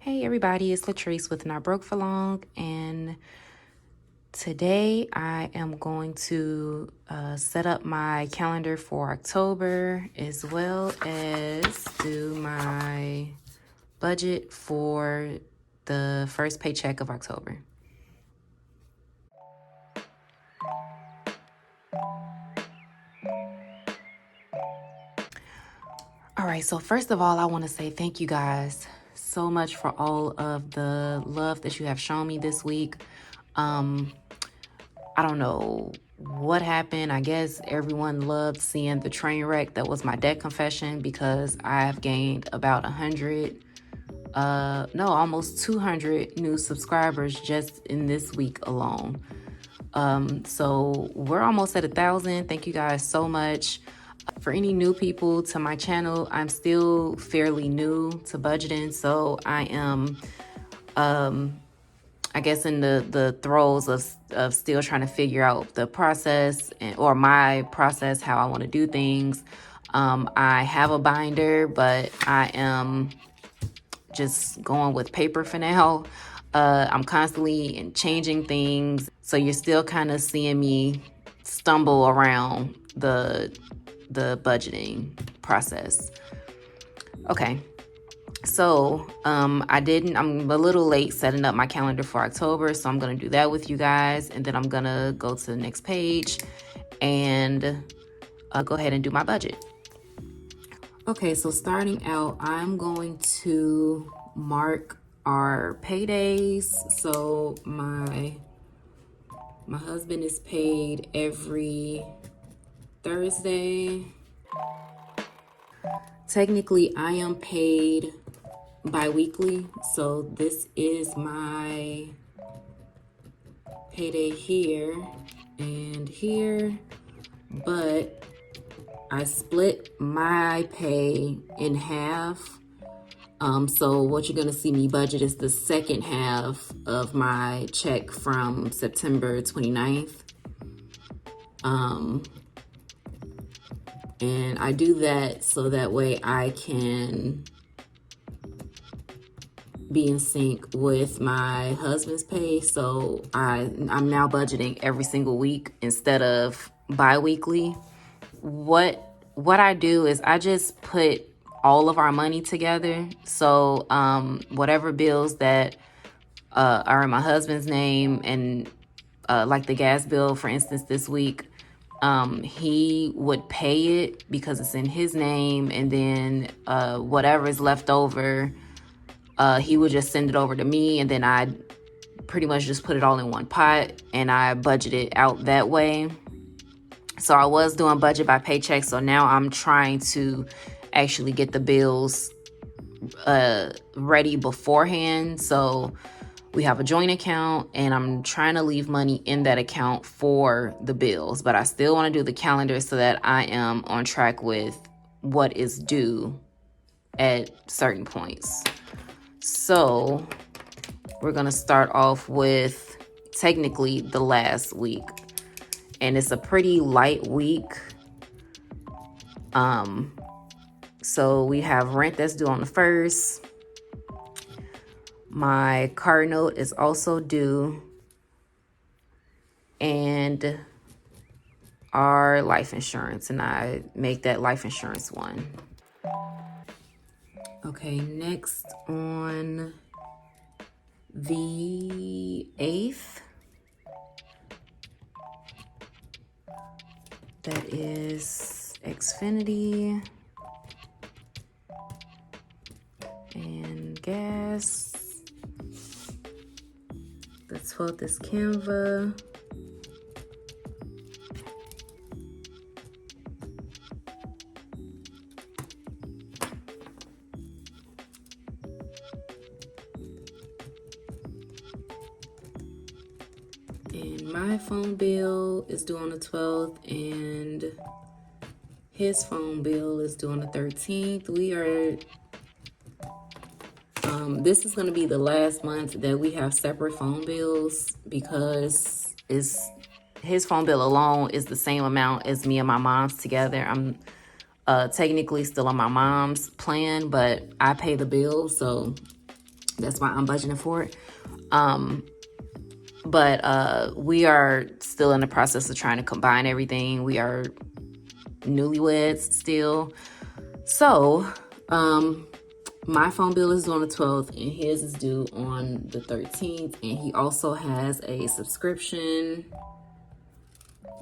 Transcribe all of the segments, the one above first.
Hey everybody, it's Latrice with Not Broke for Long, and today I am going to set up my calendar for October as well as do my budget for the first paycheck of October. All right, so first of all, I want to say thank you guys so much for all of the love that you have shown me this week. I don't know what happened. I guess everyone loved seeing the train wreck that was my debt confession, because I've gained about 100, almost 200 new subscribers just in this week alone. So we're almost at 1,000. Thank you guys so much. For any new people to my channel, I'm still fairly new to budgeting, so I am I guess in the throes of still trying to figure out the process or my process, how I want to do things. I have a binder, but I am just going with paper for now. I'm constantly changing things, so you're still kind of seeing me stumble around the budgeting process. Okay. So I'm a little late setting up my calendar for October, so I'm going to do that with you guys. And then I'm going to go to the next page and go ahead and do my budget. Okay, so starting out, I'm going to mark our paydays. So my husband is paid every Thursday. Technically, I am paid bi-weekly, so this is my payday here and here, but I split my pay in half. So what you're gonna see me budget is the second half of my check from September 29th. And I do that so that way I can be in sync with my husband's pay. So I'm now budgeting every single week instead of bi-weekly. What I do is I just put all of our money together. So whatever bills that are in my husband's name, and like the gas bill, for instance, this week, he would pay it because it's in his name, and then whatever is left over, he would just send it over to me, and then I pretty much just put it all in one pot and I budget it out that way. So I was doing budget by Paychecks, so now I'm trying to actually get the bills ready beforehand. So we have a joint account, and I'm trying to leave money in that account for the bills, but I still want to do the calendar so that I am on track with what is due at certain points. So we're going to start off with technically the last week, and it's a pretty light week. So we have rent that's due on the 1st. My car note is also due, and our life insurance, and I make that life insurance one. Okay, next on the 8th, that is Xfinity and gas. The 12th is Canva. And my phone bill is due on the 12th, and his phone bill is due on the 13th. We are, this is going to be the last month that we have separate phone bills, because his phone bill alone is the same amount as me and my mom's together. I'm technically still on my mom's plan, but I pay the bill, so That's why I'm budgeting for it. But we are still in the process of trying to combine everything. We are newlyweds still. So, my phone bill is due on the 12th and his is due on the 13th. And he also has a subscription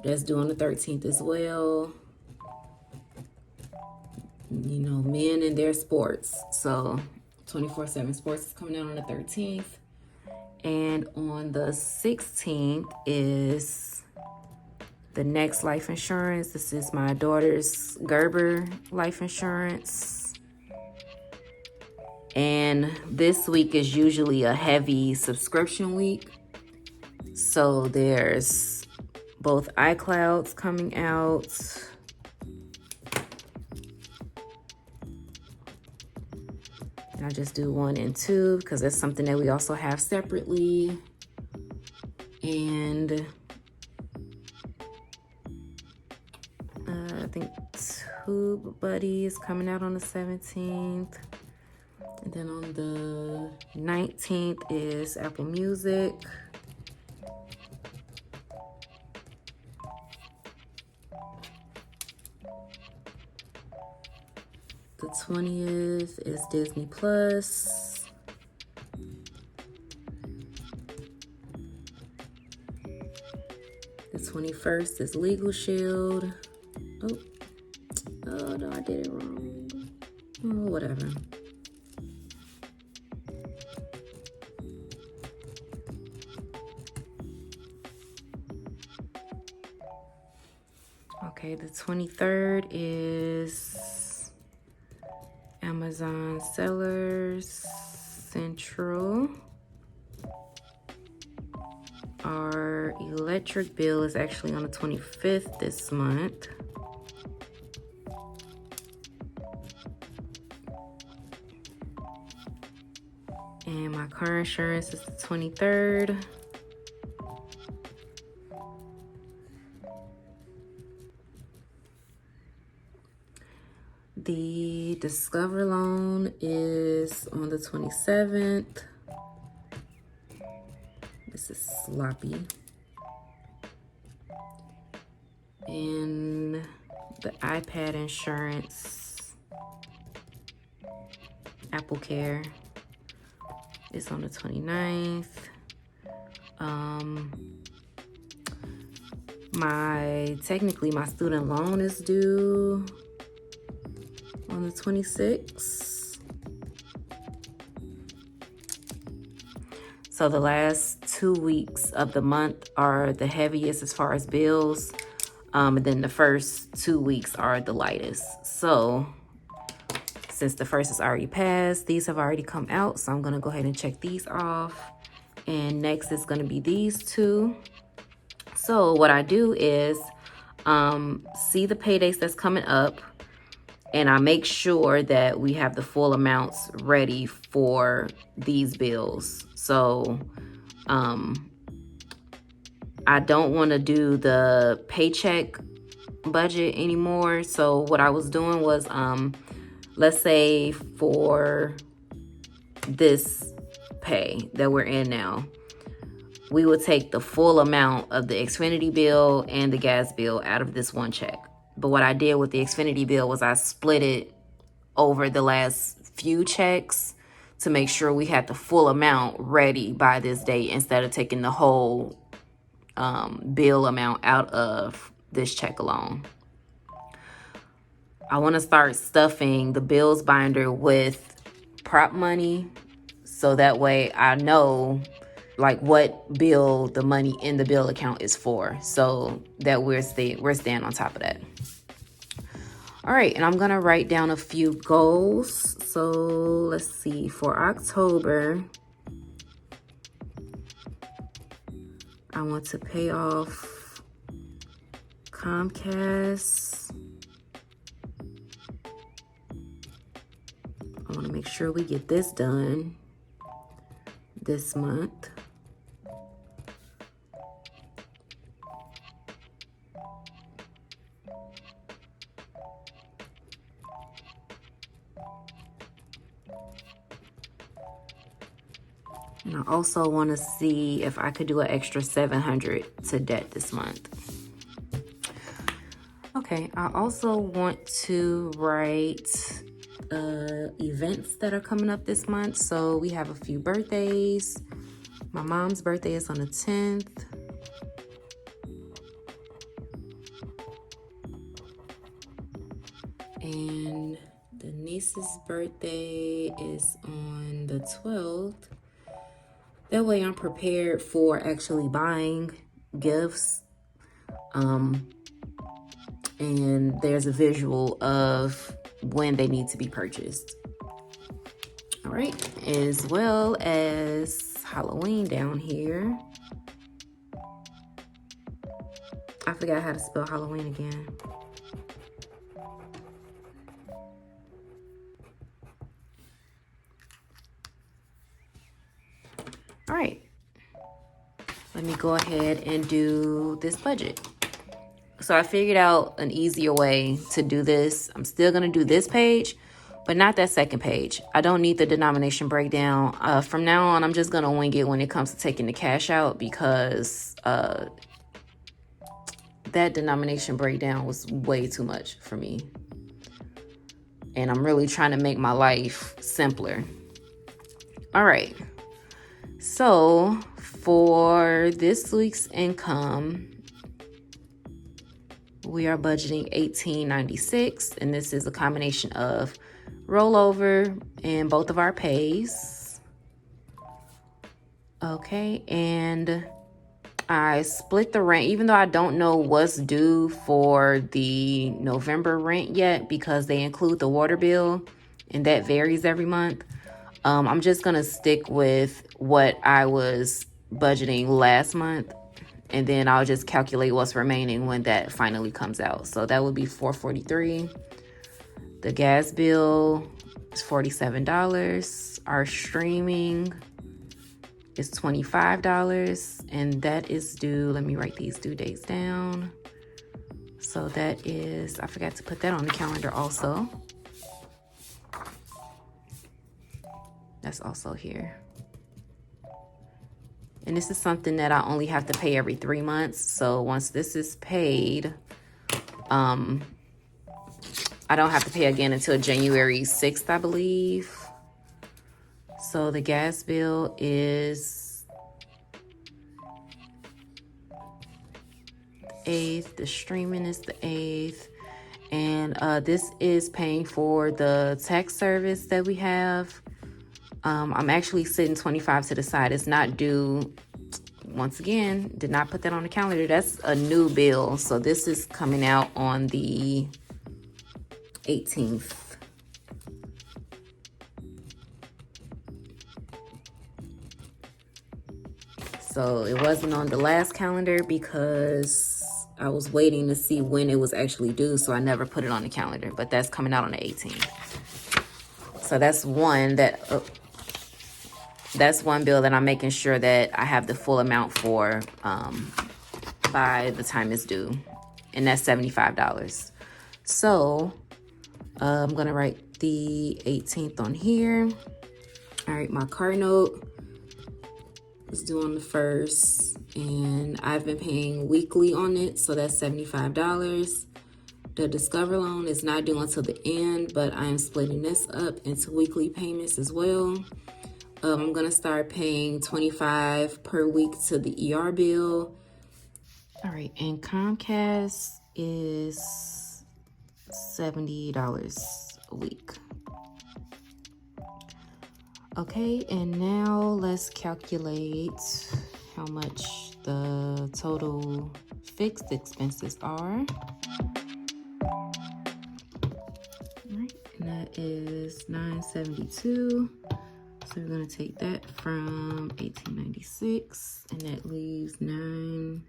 that's due on the 13th as well. You know, men and their sports. So 24/7 sports is coming out on the 13th. And on the 16th is the next life insurance. This is my daughter's Gerber life insurance. And this week is usually a heavy subscription week. So there's both iClouds coming out. And I just do 1 and 2 because that's something that we also have separately. And I think Tube Buddy is coming out on the 17th. And then on the 19th is Apple Music. The 20th is Disney Plus. The 21st is Legal Shield. Oh no, I did it wrong. Oh, whatever. Okay, the 23rd is Amazon Sellers Central. Our electric bill is actually on the 25th this month. And my car insurance is the 23rd. The Discover loan is on the 27th. This is sloppy. And the iPad insurance, Apple Care, is on the 29th. Technically my student loan is due on the 26th. So the last 2 weeks of the month are the heaviest as far as bills. And then the first 2 weeks are the lightest. So since the first is already passed, these have already come out. So I'm gonna go ahead and check these off. And next is gonna be these two. So what I do is see the pay dates that's coming up, and I make sure that we have the full amounts ready for these bills. So I don't want to do the paycheck budget anymore. So what I was doing was, let's say for this pay that we're in now, we would take the full amount of the Xfinity bill and the gas bill out of this one check. But what I did with the Xfinity bill was I split it over the last few checks to make sure we had the full amount ready by this date instead of taking the whole bill amount out of this check alone. I want to start stuffing the bills binder with prop money so that way I know like what bill the money in the bill account is for, so that we're staying on top of that. All right, and I'm gonna write down a few goals. So let's see, for October, I want to pay off Comcast. I want to make sure we get this done this month. And I also want to see if I could do an extra $700 to debt this month. Okay, I also want to write events that are coming up this month. So we have a few birthdays. My mom's birthday is on the 10th. And the niece's birthday is on the 12th. That way I'm prepared for actually buying gifts. And there's a visual of when they need to be purchased. All right, as well as Halloween down here. I forgot how to spell Halloween again. All right, let me go ahead and do this budget. So I figured out an easier way to do this. I'm still gonna do this page, but not that second page. I don't need the denomination breakdown. From now on, I'm just gonna wing it when it comes to taking the cash out, because that denomination breakdown was way too much for me. And I'm really trying to make my life simpler. All right. So for this week's income, we are budgeting $18.96, and this is a combination of rollover and both of our pays. Okay, and I split the rent, even though I don't know what's due for the November rent yet, because they include the water bill, and that varies every month. I'm just gonna stick with what I was budgeting last month, and then I'll just calculate what's remaining when that finally comes out. So that would be $443. The gas bill is $47. Our streaming is $25, and that is due. Let me write these due dates down. So that is, I forgot to put that on the calendar also. That's also here. And this is something that I only have to pay every 3 months. So once this is paid, I don't have to pay again until January 6th, I believe. So the gas bill is the 8th. The streaming is the 8th. And this is paying for the text service that we have. I'm actually sitting $25 to the side. It's not due. Once again, did not put that on the calendar. That's a new bill. So this is coming out on the 18th. So it wasn't on the last calendar because I was waiting to see when it was actually due. So I never put it on the calendar, but that's coming out on the 18th. So that's one that... that's one bill that I'm making sure that I have the full amount for by the time it's due. And that's $75. So I'm going to write the 18th on here. All right, my car note is due on the 1st. And I've been paying weekly on it. So that's $75. The Discover loan is not due until the end, but I am splitting this up into weekly payments as well. I'm going to start paying $25 per week to the ER bill. All right, and Comcast is $70 a week. Okay, and now let's calculate how much the total fixed expenses are. All right, and that is $972. So we're going to take that from $18.96, and that leaves $924.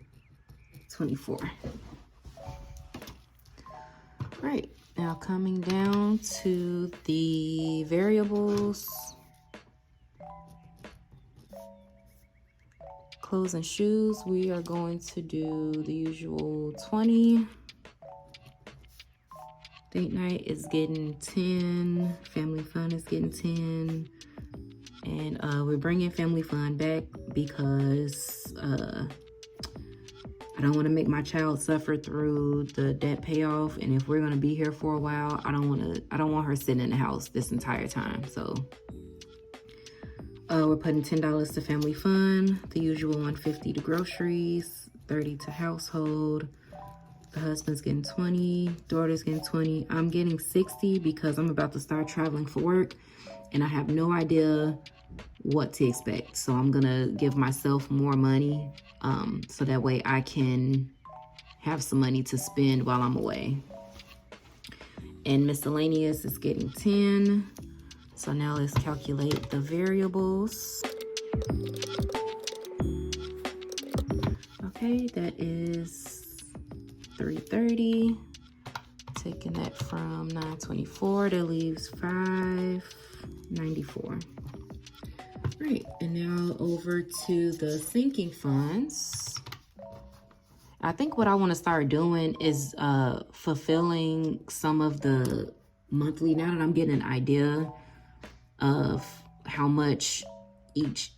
All right, now coming down to the variables. Clothes and shoes, we are going to do the usual 20. Date night is getting 10. Family fun is getting 10. And we're bringing family fun back because I don't want to make my child suffer through the debt payoff. And if we're going to be here for a while, I don't want her sitting in the house this entire time. So we're putting $10 to family fun, the usual $150 to groceries, $30 to household. The husband's getting $20, daughter's getting $20. I'm getting $60 because I'm about to start traveling for work and I have no idea what to expect. So I'm gonna give myself more money so that way I can have some money to spend while I'm away. And miscellaneous is getting 10. So now let's calculate the variables. Okay, that is $330. Taking that from $924, that leaves $594. Right, and now over to the sinking funds. I think what I want to start doing is fulfilling some of the monthly, now that I'm getting an idea of how much each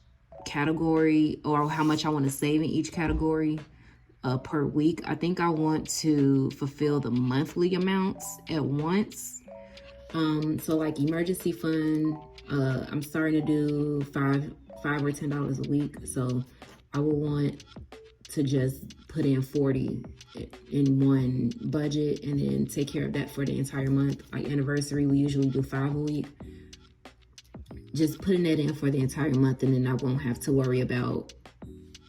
category or how much I want to save in each category per week. I think I want to fulfill the monthly amounts at once. So like emergency fund, I'm starting to do $5 or $10 a week. So I will want to just put in 40 in one budget and then take care of that for the entire month. Like anniversary, we usually do 5 a week. Just putting that in for the entire month, and then I won't have to worry about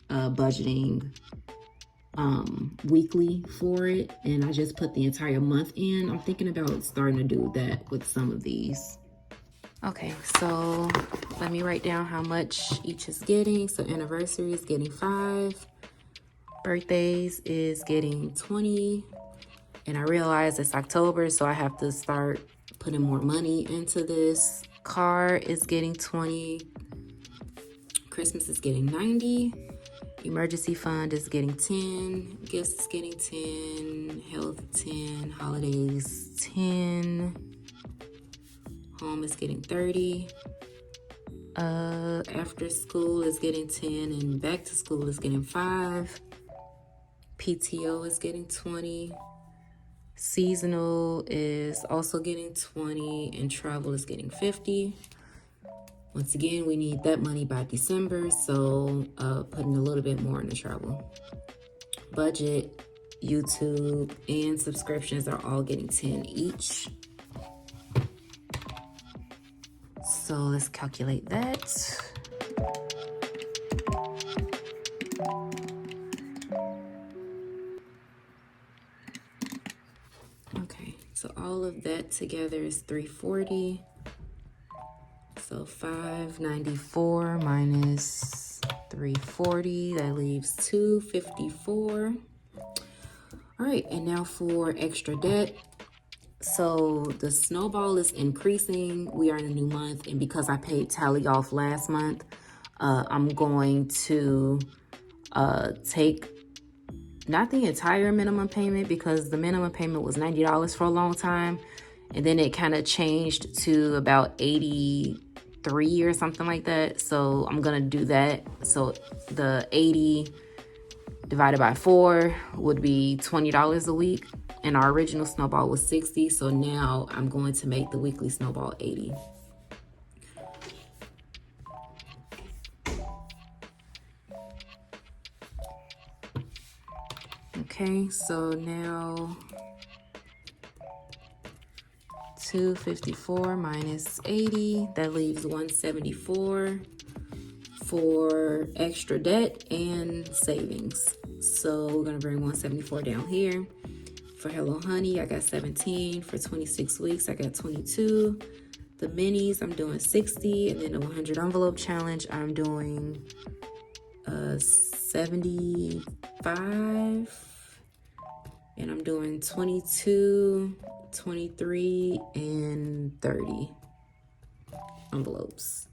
budgeting weekly for it, and I just put the entire month in. I'm thinking about starting to do that with some of these. Okay, so let me write down how much each is getting. So anniversary is getting 5, birthdays is getting 20, and I realize it's October, so I have to start putting more money into this. Car is getting 20, Christmas is getting 90, emergency fund is getting 10, gifts is getting 10, health 10, holidays 10, home is getting 30, after school is getting 10, and back to school is getting 5, PTO is getting 20, seasonal is also getting 20, and travel is getting 50. Once again, we need that money by December, so putting a little bit more in the travel. Budget, YouTube, and subscriptions are all getting 10 each. So let's calculate that. Okay, so all of that together is $340. So $594 minus $340, that leaves $254. All right, and now for extra debt. So the snowball is increasing. We are in a new month, and because I paid tally off last month, I'm going to take not the entire minimum payment, because the minimum payment was $90 for a long time, and then it kind of changed to about 83 or something like that. So I'm gonna do that. So the 80 divided by 4 would be $20 a week, and our original snowball was 60. So now I'm going to make the weekly snowball 80. Okay, so now 254 minus 80, that leaves 174 for extra debt and savings. So we're gonna bring 174 down here. For Hello Honey, I got 17. For 26 weeks, I got 22. The minis, I'm doing 60, and then the 100 envelope challenge, I'm doing 75. And I'm doing 22, 23, and 30 envelopes.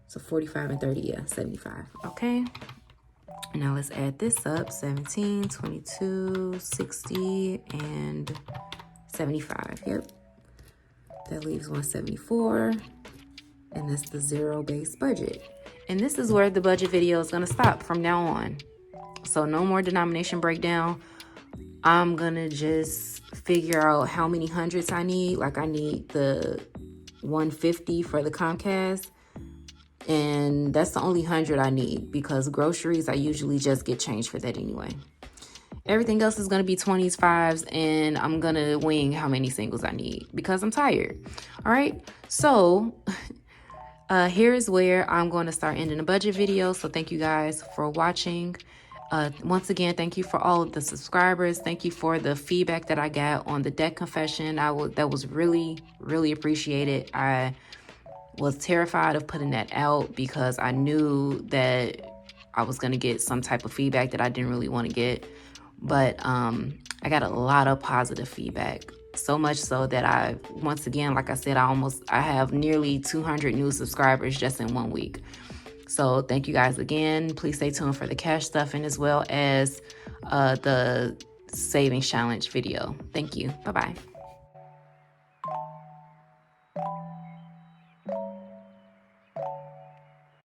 So 45 and 30, yeah, 75. Okay. Now let's add this up. 17, 22, 60, and 75. Yep. That leaves 174. and that's the zero-based budget. And this is where the budget video is gonna stop from now on. So no more denomination breakdown. I'm gonna just figure out how many hundreds I need. Like I need the 150 for the Comcast, and that's the only 100 I need because groceries, I usually just get change for that anyway. Everything else is going to be 20s, 5s, and I'm going to wing how many singles I need because I'm tired. All right. So here's where I'm going to start ending the budget video. So thank you guys for watching. Once again, thank you for all of the subscribers. Thank you for the feedback that I got on the debt confession. That was really, really appreciated. I was terrified of putting that out because I knew that I was going to get some type of feedback that I didn't really want to get. But I got a lot of positive feedback, so much so that once again, like I said, I have nearly 200 new subscribers just in 1 week. So thank you guys again. Please stay tuned for the cash stuffing as well as the savings challenge video. Thank you. Bye-bye.